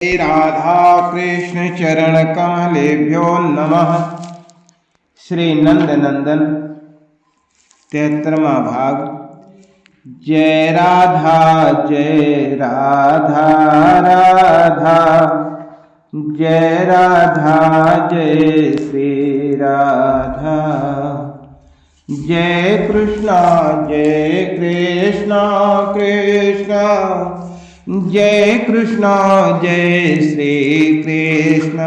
श्री राधा कृष्ण चरण कमलेभ्यो नमः। श्री नंद नंदन 73वां भाग। जय राधा राधा जय राधा जय श्री राधा। जय कृष्णा कृष्णा जय कृष्णा जय श्री कृष्ण।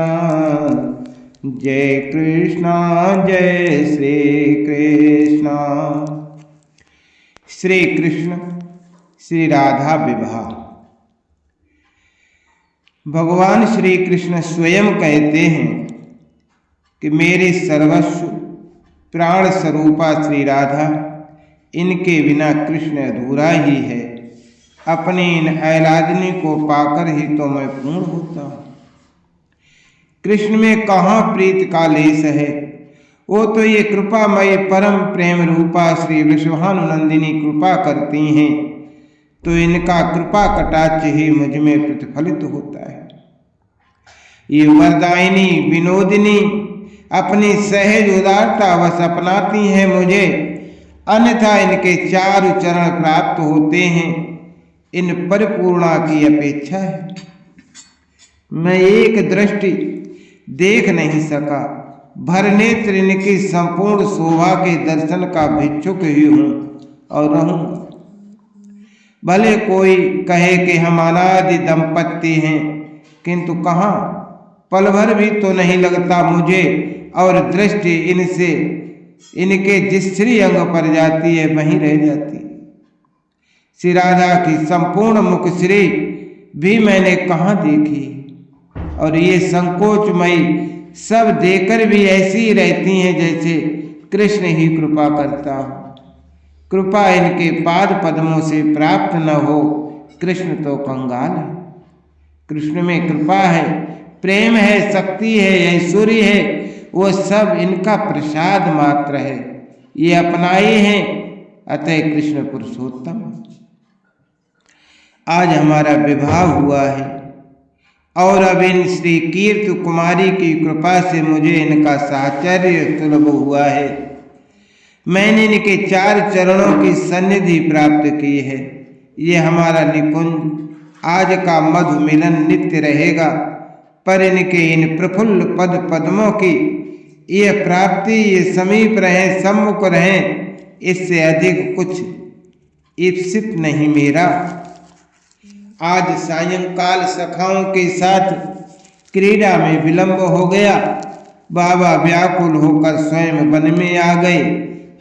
जय कृष्णा जय श्री कृष्ण। श्री कृष्ण श्री राधा विवाह। भगवान श्री कृष्ण स्वयं कहते हैं कि मेरे सर्वस्व प्राण स्वरूपा श्री राधा, इनके बिना कृष्ण अधूरा ही है। अपनी इन ऐलादनी को पाकर ही तो मैं पूर्ण होता हूँ। कृष्ण में कहाँ प्रीत का लेस है। वो तो ये कृपामय परम प्रेम रूपा श्री वृषभानुनंदिनी कृपा करती हैं, तो इनका कृपा कटाक्ष ही मुझ में प्रतिफलित होता है। ये वरदायिनी विनोदिनी अपनी सहज उदारता वश अपनाती हैं मुझे, अन्यथा इनके चारु चरण प्राप्त होते हैं। इन परिपूर्णा की अपेक्षा है। मैं एक दृष्टि देख नहीं सका, भर नेत्र इनकी संपूर्ण शोभा के दर्शन का भिक्षुक ही हूँ और रहूँगा। भले कोई कहे कि हम अनादि दंपत्ति हैं, किंतु कहाँ पल भर भी तो नहीं लगता मुझे, और दृष्टि इनसे इनके जिस श्री अंग पर जाती है वहीं रह जाती है। श्री राधा की संपूर्ण मुख श्री भी मैंने कहाँ देखी, और ये संकोचमयी सब देकर भी ऐसी ही रहती हैं जैसे कृष्ण ही कृपा करता हो। कृपा इनके पाद पद्मों से प्राप्त न हो, कृष्ण तो कंगाल है। कृष्ण में कृपा है, प्रेम है, शक्ति है, ऐश्वर्य है, वो सब इनका प्रसाद मात्र है। ये अपनाए हैं, अतः कृष्ण पुरुषोत्तम। आज हमारा विवाह हुआ है और अब इन श्री कीर्ति कुमारी की कृपा से मुझे इनका साहचर्य सुलभ हुआ है। मैंने इनके चार चरणों की सन्निधि प्राप्त की है। ये हमारा निकुंज आज का मधु मिलन नित्य रहेगा, पर इनके इन प्रफुल्ल पद पद्मों की ये प्राप्ति, ये समीप रहें, सम्मुख रहें, इससे अधिक कुछ इप्सित नहीं मेरा। आज सायंकाल सखाओं के साथ क्रीड़ा में विलंब हो गया। बाबा व्याकुल होकर स्वयं वन में आ गए।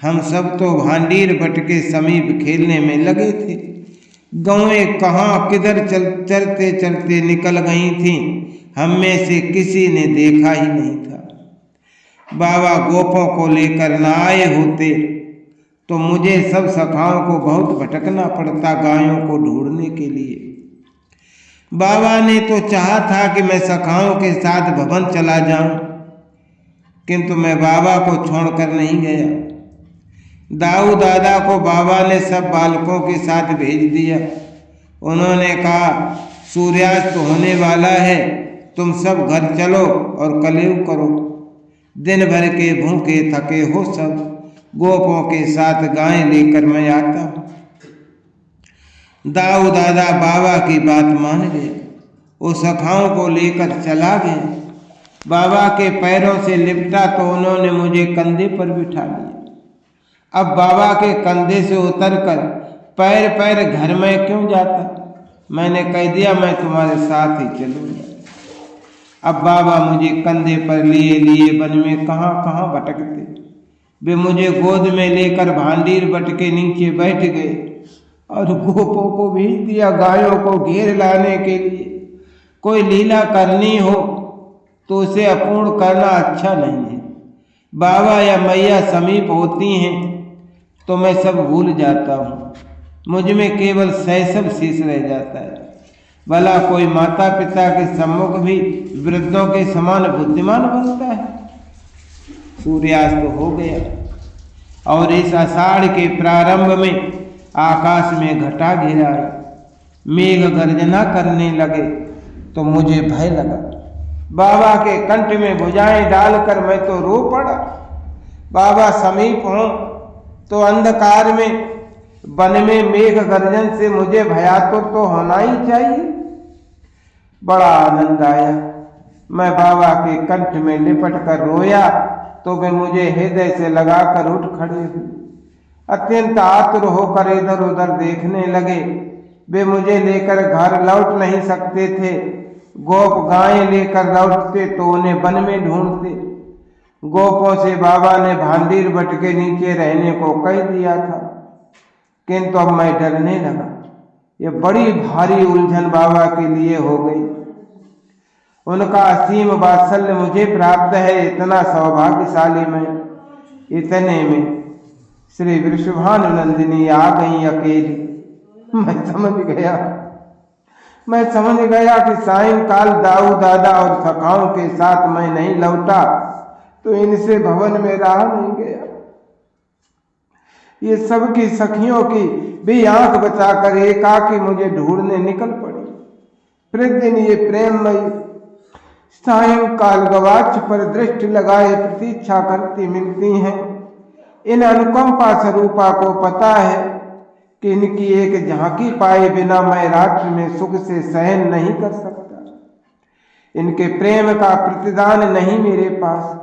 हम सब तो भांडीर भट्ट के समीप खेलने में लगे थे। गौएं कहाँ किधर चलते चलते निकल गई थीं, हम में से किसी ने देखा ही नहीं था। बाबा गोपों को लेकर न आए होते तो मुझे सब सखाओं को बहुत भटकना पड़ता गायों को ढूंढने के लिए। बाबा ने तो चाहा था कि मैं सखाओं के साथ भवन चला जाऊं, किंतु मैं बाबा को छोड़कर नहीं गया। दाऊ दादा को बाबा ने सब बालकों के साथ भेज दिया। उन्होंने कहा, सूर्यास्त होने वाला है, तुम सब घर चलो और कलेव करो। दिन भर के भूखे थके हो सब, गोपों के साथ गाय लेकर मैं आता हूँ। दाऊ दादा बाबा की बात मान गए। वो सखाओं को लेकर चला गया। बाबा के पैरों से लिपटा तो उन्होंने मुझे कंधे पर बिठा लिया। अब बाबा के कंधे से उतरकर पैर पैर घर में क्यों जाता। मैंने कह दिया, मैं तुम्हारे साथ ही चलूँगा। अब बाबा मुझे कंधे पर लिए लिए वन में कहाँ कहाँ भटकते। वे मुझे गोद में लेकर भांडीर भट्ट के नीचे बैठ गए और गोपों को भेज दिया गायों को घेर लाने के लिए। कोई लीला करनी हो तो उसे अपूर्ण करना अच्छा नहीं है। बाबा या मैया समीप होती हैं तो मैं सब भूल जाता हूँ। मुझ में केवल शैशव शेष रह जाता है। भला कोई माता पिता के सम्मुख भी वृद्धों के समान बुद्धिमान बनता है। सूर्यास्त हो गया और इस आषाढ़ के प्रारंभ में आकाश में घटा घिरा, मेघ गर्जना करने लगे। तो मुझे भय लगा। बाबा के कंठ में भुजाएं डालकर मैं तो रो पड़ा। बाबा समीप हों तो अंधकार में वन में मेघ गर्जन से मुझे भयातुर तो होना ही चाहिए। बड़ा आनंद आया। मैं बाबा के कंठ में लिपट कर रोया तो वे मुझे हृदय से लगाकर उठ खड़े हुए। अत्यंत आतुर होकर इधर उधर देखने लगे। वे मुझे लेकर घर लौट नहीं सकते थे। गोप गायें लेकर लौटते तो उन्हें वन में ढूंढते। गोपों से बाबा ने भांडीर बट के नीचे रहने को कह दिया था, किंतु अब मैं डरने लगा। ये बड़ी भारी उलझन बाबा के लिए हो गई। उनका असीम वात्सल्य मुझे प्राप्त है, इतना सौभाग्यशाली मैं। इतने में श्री वृषभानुनंदिनी आ गई अकेली। मैं समझ गया कि सायंकाल दाऊ दादा और सखाओं के साथ मैं नहीं लौटा तो इनसे भवन में रहा नहीं गया। ये सबकी सखियों की भी आंख बचाकर एकाकी मुझे ढूंढने निकल पड़ी। प्रतिदिन ये प्रेममयी सायंकाल गवाक्ष पर दृष्टि लगाए प्रतीक्षा करती मिलती हैं। इन अनुकंपा स्वरूपा को पता है कि इनकी एक झांकी पाए बिना मैं रात्रि में सुख से सहन नहीं कर सकता। इनके प्रेम का प्रतिदान नहीं मेरे पास।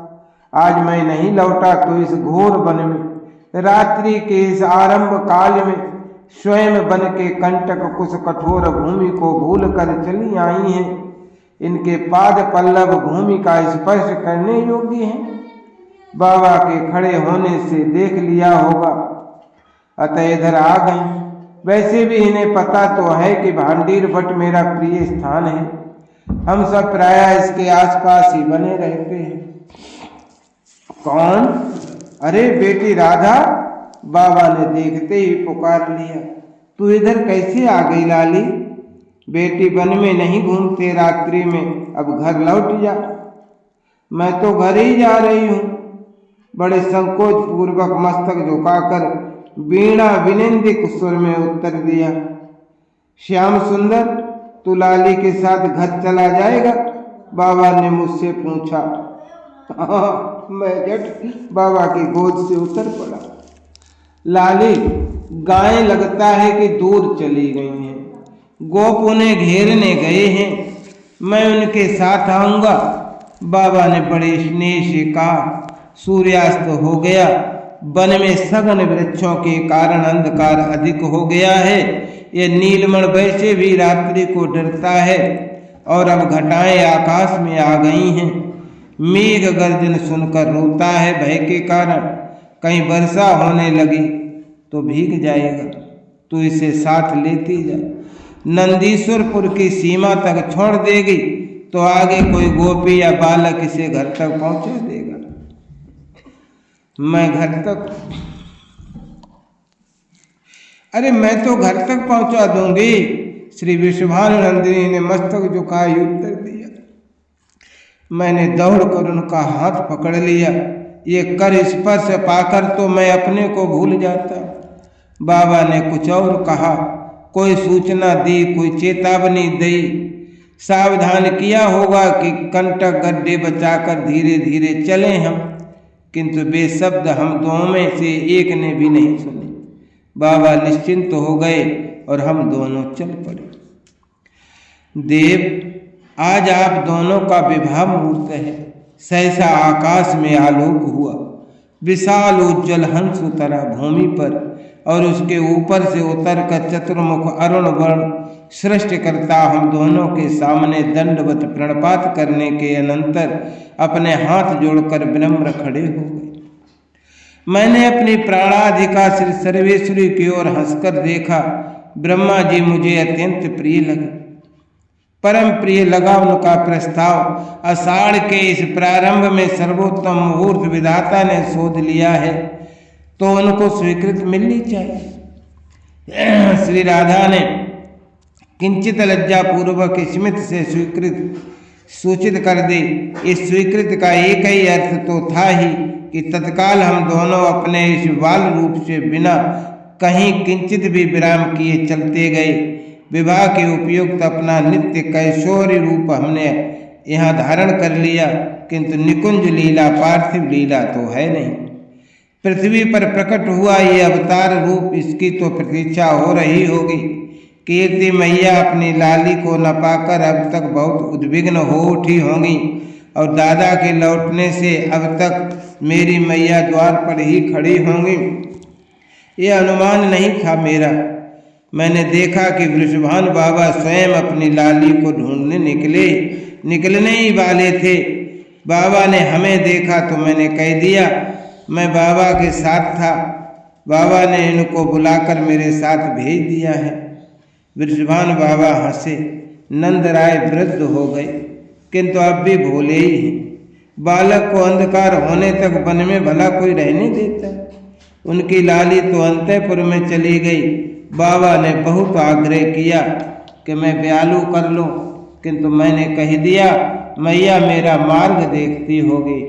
आज मैं नहीं लौटा तो इस घोर वन में रात्रि के इस आरंभ काल में स्वयं बन के कंटक कुछ कठोर भूमि को भूल कर चली आई हैं। इनके पाद पल्लव भूमि का स्पर्श करने योग्य हैं। बाबा के खड़े होने से देख लिया होगा, अतः इधर आ गई। वैसे भी इन्हें पता तो है कि भांडीर बट मेरा प्रिय स्थान है। हम सब प्रायः इसके आसपास ही बने रहते हैं। कौन? अरे बेटी राधा। बाबा ने देखते ही पुकार लिया। तू इधर कैसे आ गई लाली? बेटी वन में नहीं घूमते रात्रि में, अब घर लौट जा। मैं तो घर ही जा रही हूँ। बड़े संकोच पूर्वक मस्तक झुकाकर वीणा विनिंदित सुर में उत्तर दिया। श्याम सुंदर, तू लाली के साथ घर चला जाएगा? बाबा ने मुझसे पूछा। मैं झट बाबा की गोद से उतर पड़ा। लाली, गायें लगता है कि दूर चली गई हैं। गोप उन्हें घेरने गए हैं। मैं उनके साथ आऊंगा। बाबा ने बड़े स्नेह से कहा। सूर्यास्त हो गया। वन में सघन वृक्षों के कारण अंधकार अधिक हो गया है। ये नीलमण वैसे भी रात्रि को डरता है और अब घटाएं आकाश में आ गई हैं। मेघ गर्जन सुनकर रोता है भय के कारण। कहीं वर्षा होने लगी तो भीग जाएगा। तो इसे साथ लेती जा। नंदीश्वरपुर की सीमा तक छोड़ देगी तो आगे कोई गोपी या बालक इसे घर तक पहुंचा देगा। मैं घर तक, अरे मैं तो घर तक पहुंचा दूंगी। श्री वृषभानुनंदिनी ने मस्तक झुकाए उत्तर दिया। मैंने दौड़कर उनका हाथ पकड़ लिया। ये कर स्पर्श पाकर तो मैं अपने को भूल जाता। बाबा ने कुछ और कहा। कोई सूचना दी, कोई चेतावनी दी, सावधान किया होगा कि कंटक गड्ढे बचाकर धीरे धीरे चलें हम, किंतु वे शब्द हम दोनों में से एक ने भी नहीं सुने। बाबा निश्चिंत हो गए और हम दोनों चल पड़े। देव, आज आप दोनों का विवाह मुहूर्त है। सहसा आकाश में आलोक हुआ। विशाल उज्जवल हंस उतरा भूमि पर और उसके ऊपर से उतर कर चतुर्मुख अरुण वर्ण सृष्टिकर्ता हम दोनों के सामने दंडवत प्रणपात करने के अनंतर अपने हाथ जोड़कर विनम्र खड़े हो गए। मैंने अपनी प्राणाधिका श्री सर्वेश्वरी की ओर हंसकर देखा। ब्रह्मा जी मुझे अत्यंत प्रिय लगे। परम प्रिय लगा उनका प्रस्ताव। आषाढ़ के इस प्रारंभ में सर्वोत्तम मुहूर्त विधाता ने शोध लिया है तो उनको स्वीकृत मिलनी चाहिए। श्री राधा ने किंचित लज्जा पूर्वक स्मित से स्वीकृत सूचित कर दी। इस स्वीकृत का एक ही अर्थ तो था ही कि तत्काल हम दोनों अपने इस बाल रूप से बिना कहीं किंचित भी विराम किए चलते गए। विवाह के उपयुक्त अपना नित्य कैशोरी रूप हमने यहाँ धारण कर लिया, किंतु निकुंज लीला पार्थिव लीला तो है नहीं। पृथ्वी पर प्रकट हुआ ये अवतार रूप, इसकी तो प्रतीक्षा हो रही होगी। कीर्ति मैया अपनी लाली को न पाकर अब तक बहुत उद्विग्न हो उठी होंगी, और दादा के लौटने से अब तक मेरी मैया द्वार पर ही खड़ी होंगी। ये अनुमान नहीं था मेरा। मैंने देखा कि वृषभान बाबा स्वयं अपनी लाली को ढूंढने निकलने ही वाले थे। बाबा ने हमें देखा तो मैंने कह दिया मैं बाबा के साथ था। बाबा ने इनको बुलाकर मेरे साथ भेज दिया है। वृषभान बाबा हंसे। नंदराय वृद्ध हो गए, किंतु अब भी भोले ही हैं। बालक को अंधकार होने तक वन में भला कोई रहने देता। उनकी लाली तो अंतःपुर में चली गई। बाबा ने बहुत आग्रह किया कि मैं ब्यालू कर लूं, किंतु मैंने कह दिया मैया मेरा मार्ग देखती होगी।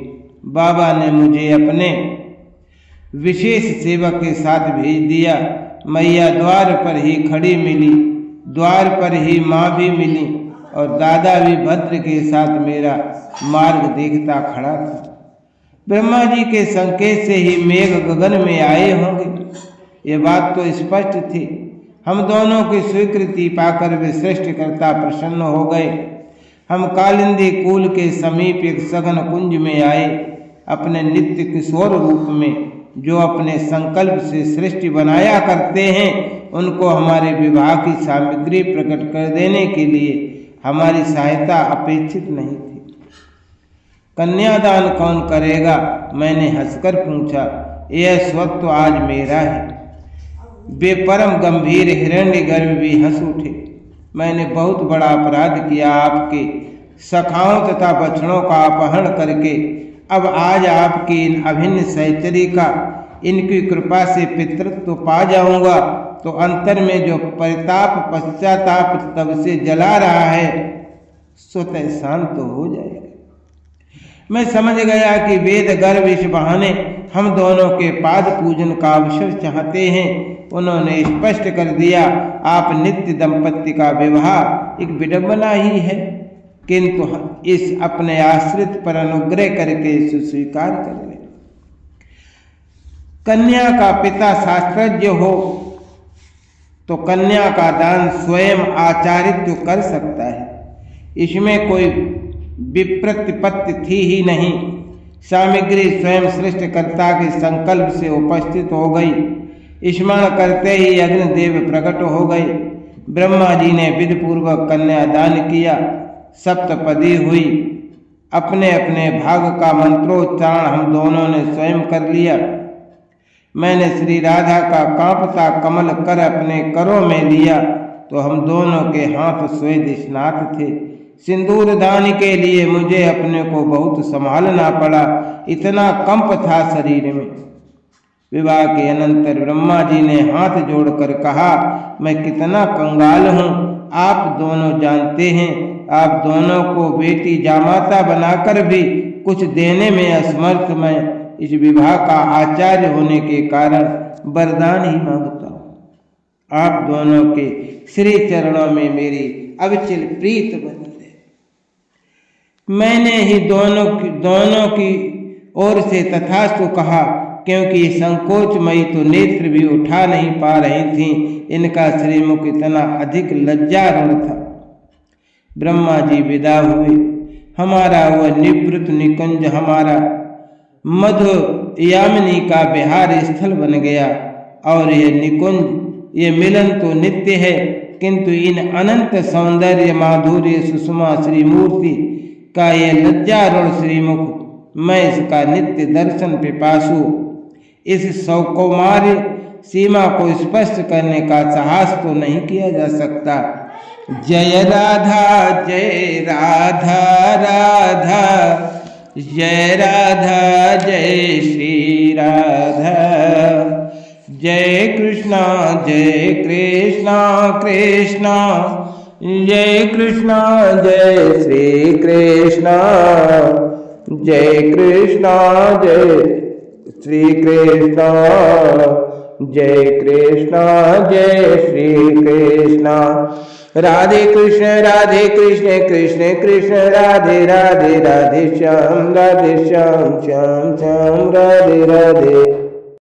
बाबा ने मुझे अपने विशेष सेवक के साथ भेज दिया। मैया द्वार पर ही खड़ी मिली, द्वार पर ही माँ भी मिली, और दादा भी भद्र के साथ मेरा मार्ग देखता खड़ा था। ब्रह्मा जी के संकेत से ही मेघ गगन में आए होंगे, ये बात तो स्पष्ट थी। हम दोनों की स्वीकृति पाकर वे सृष्टिकर्ता प्रसन्न हो गए। हम कालिंदी कूल के समीप एक सघन कुंज में आए। अपने नित्य किशोर रूप में जो अपने संकल्प से सृष्टि बनाया करते हैं, उनको हमारे विवाह की सामग्री प्रकट कर देने के लिए हमारी सहायता अपेक्षित नहीं थी। कन्यादान कौन करेगा? मैंने हंसकर पूछा। यह स्वत्व आज मेरा है। वे परम गंभीर हिरण्यगर्भ भी हंस उठे। मैंने बहुत बड़ा अपराध किया, आपके सखाओं तथा बछड़ों का अपहरण करके। अब आज आपकी इन अभिन्न सहचरी का इनकी कृपा से पितृत्व पा जाऊंगा, तो अंतर में जो परिताप पश्चाताप तब से जला रहा है स्वतः शांत हो जाएगा। मैं समझ गया कि वेद गर्भ इस बहाने हम दोनों के पाद पूजन का अवसर चाहते हैं। उन्होंने स्पष्ट कर दिया आप नित्य दंपत्ति का विवाह एक विडंबना ही है, किंतु इस अपने आश्रित पर अनुग्रह करके इसे स्वीकार कर ले। कन्या का पिता शास्त्रज्ञ हो तो कन्या का दान स्वयं आचार्य कर सकता है। इसमें कोई विप्रतिपत्ति थी ही नहीं। सामग्री स्वयं सृष्टिकर्ता के संकल्प से उपस्थित हो गई। स्मरण करते ही अग्निदेव प्रकट हो गए। ब्रह्मा जी ने विधि पूर्वक कन्यादान किया। सप्तपदी हुई। अपने अपने भाग का मंत्रोच्चारण हम दोनों ने स्वयं कर लिया। मैंने श्री राधा का कांपता कमल कर अपने करों में लिया, तो हम दोनों के हाथ स्वेद स्नात थे। सिंदूर दान के लिए मुझे अपने को बहुत संभालना पड़ा, इतना कंप था शरीर में। विवाह के अनंतर ब्रह्मा जी ने हाथ जोड़कर कहा, मैं कितना कंगाल हूँ, आप दोनों जानते हैं। आप दोनों को बेटी जामाता बनाकर भी कुछ देने में असमर्थ मैं इस विवाह का आचार्य होने के कारण वरदान ही मांगता हूँ। आप दोनों के श्री चरणों में मेरी अविचल प्रीत बनी रहे। मैंने ही दोनों की ओर से तथास्तु कहा, क्योंकि संकोचमयी तो नेत्र भी उठा नहीं पा रही थीं। इनका श्रीमुख इतना अधिक लज्जारूढ़ था। ब्रह्मा जी विदा हुए। हमारा वह निवृत्त निकुंज हमारा मधु यामिनी का विहार स्थल बन गया। और यह निकुंज, ये मिलन तो नित्य है, किंतु इन अनंत सौंदर्य माधुर्य सुषमा श्रीमूर्ति का ये लज्जारूढ़ श्रीमुख, मैं इसका नित्य दर्शन पिपासु। इस सौकुमार्य सीमा को स्पष्ट करने का साहस तो नहीं किया जा सकता। जय राधा जय राधा राधा, जय राधा जय श्री राधा, जय कृष्णा कृष्णा, जय कृष्णा जय श्री कृष्णा, जय कृष्णा जय श्री कृष्णा, जय कृष्णा जय श्री कृष्णा। राधे कृष्ण कृष्ण कृष्ण राधे राधे, राधे श्याम श्याम श्याम राधे राधे।